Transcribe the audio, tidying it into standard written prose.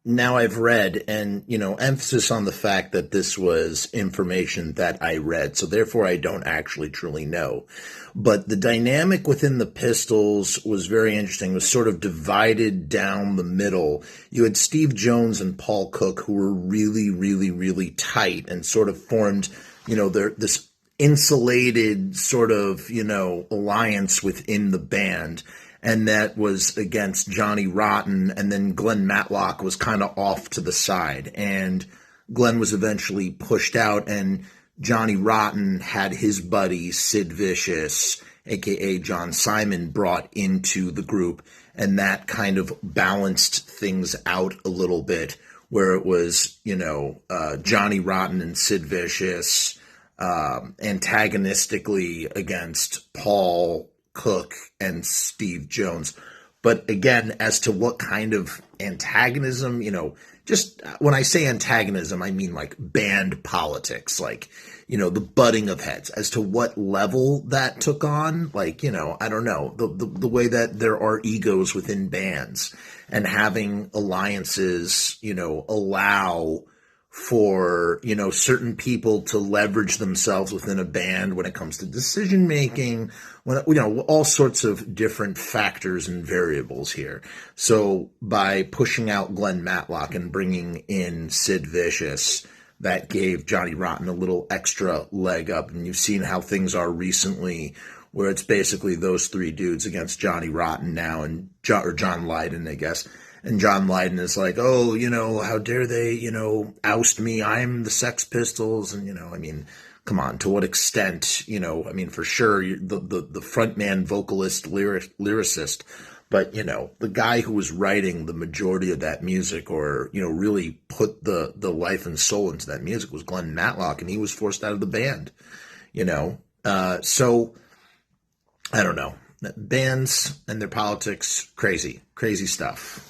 now I've read, and, emphasis on the fact that this was information that I read, so therefore I don't actually truly know. But the dynamic within the Pistols was very interesting. It was sort of divided down the middle. You had Steve Jones and Paul Cook, who were really, really, really tight and sort of formed, this insulated sort of, alliance within the band. And that was against Johnny Rotten, and then Glenn Matlock was kind of off to the side. And Glenn was eventually pushed out, and Johnny Rotten had his buddy Sid Vicious, aka John Simon, brought into the group, and that kind of balanced things out a little bit, where it was, Johnny Rotten and Sid Vicious antagonistically against Paul Cook and Steve Jones. But again, as to what kind of antagonism, just when I say antagonism, I mean like band politics, like, the butting of heads. As to what level that took on, like, I don't know, the way that there are egos within bands, and having alliances, allow for, certain people to leverage themselves within a band when it comes to decision making, when, all sorts of different factors and variables here. So by pushing out Glenn Matlock and bringing in Sid Vicious, that gave Johnny Rotten a little extra leg up. And you've seen how things are recently, where it's basically those three dudes against Johnny Rotten now, and John Lydon, I guess. And John Lydon is like, oh, how dare they, oust me? I'm the Sex Pistols. And, come on, to what extent, for sure, the frontman, vocalist, lyricist, but, the guy who was writing the majority of that music, or, really put the life and soul into that music, was Glenn Matlock, and he was forced out of the band, so I don't know. Bands and their politics, crazy stuff.